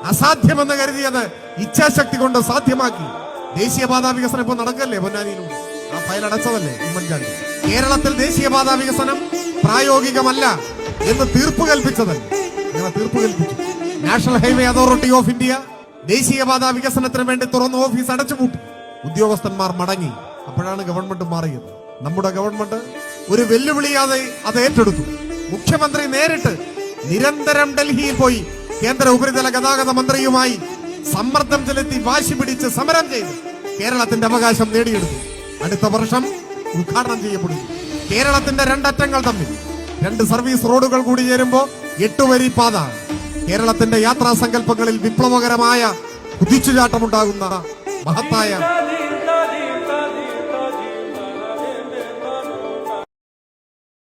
അസാധ്യമെന്ന് കരുതിയത് ഇച്ഛാശക്തി കൊണ്ട് സാധ്യമാക്കി. ദേശീയപാത വികസനം ഇപ്പൊ നടക്കല്ലേ പൊന്നാനിയിലും? ആ ഫയൽ അടച്ചതല്ലേ ഉമ്മൻചാണ്ടി? കേരളത്തിൽ ദേശീയപാത വികസനം പ്രായോഗികമല്ല എന്ന് തീർപ്പ് കൽപ്പിച്ചതല്ലേ? അങ്ങനെ തീർപ്പ് കൽപ്പിച്ചു. National highway authority of India ദേശീയപാത വികസനത്തിന് വേണ്ടി തുറന്ന ഓഫീസ് അടച്ചുപൂട്ടി. ഉദ്യോഗസ്ഥന്മാർ മടങ്ങി. അപ്പോഴാണ് ഗവൺമെന്റ് മാറിയത്. നമ്മുടെ ഗവൺമെന്റ് ഒരു വെല്ലുവിളിയാതെ അത് ഏറ്റെടുത്തു. മുഖ്യമന്ത്രി നേരിട്ട് നിരന്തരം ഡൽഹിയിൽ പോയി കേന്ദ്ര ഉപരിതല ഗതാഗത മന്ത്രിയുമായി സമ്മർദ്ദം ചെലുത്തി വാശി പിടിച്ച് സമരം ചെയ്ത് കേരളത്തിന്റെ അവകാശം നേടിയെടുത്തു. അടുത്ത വർഷം ഉദ്ഘാടനം ചെയ്യപ്പെടുന്നു. കേരളത്തിന്റെ രണ്ടറ്റങ്ങൾ തമ്മിൽ 2 സർവീസ് റോഡുകൾ കൂടി ചേരുമ്പോ 8 വരി പാത. കേരളത്തിന്റെ യാത്രാ സങ്കല്പങ്ങളിൽ വിപ്ലവകരമായ കുതിച്ചുചാട്ടമുണ്ടാകുന്ന മഹത്തായ